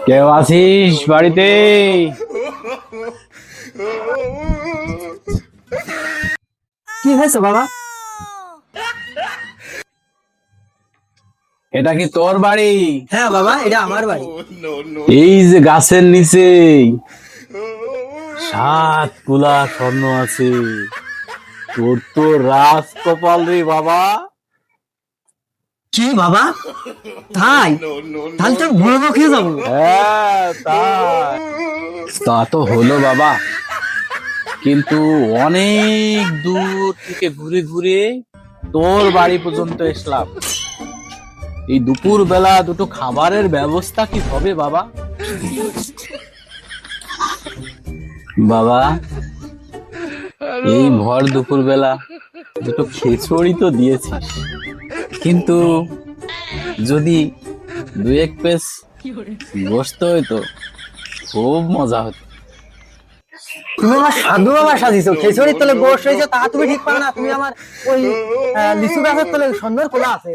কেউ আছিস বাড়িতে? কি হয়েছে বাবা? এটা কি তোর বাড়ি? হ্যাঁ বাবা, এটা আমার বাড়ি। এই যে গাছের নিচে 7 তুলা স্বর্ণ আছে, তোর তো রাজ কপাল রে বাবা। কি বাবা, তাই? তাহলে তো বড় লোক হয়ে যাবো। হ্যাঁ তা তো হলো বাবা, কিন্তু অনেক দূর থেকে ঘুরে ঘুরে তোর বাড়ি পর্যন্ত এসলাম। এই দুপুর বেলা দুটো খাবারের ব্যবস্থা কি হবে বাবা? বাবা, এই ভর দুপুর বেলা দুটো খিচুড়ি তো দিয়েছিস, কিন্তু যদি 2-1 পিস গোশত হইতো খুব মজা হতো। তুমি আমার সাধু বাবা সাজিছো, খেসুরির তলে গোশ হয়েছে তা তুমি ঠিক পাও না। তুমি আমার ওই লিচু গাছের তলে সুন্দর খোলা আছে।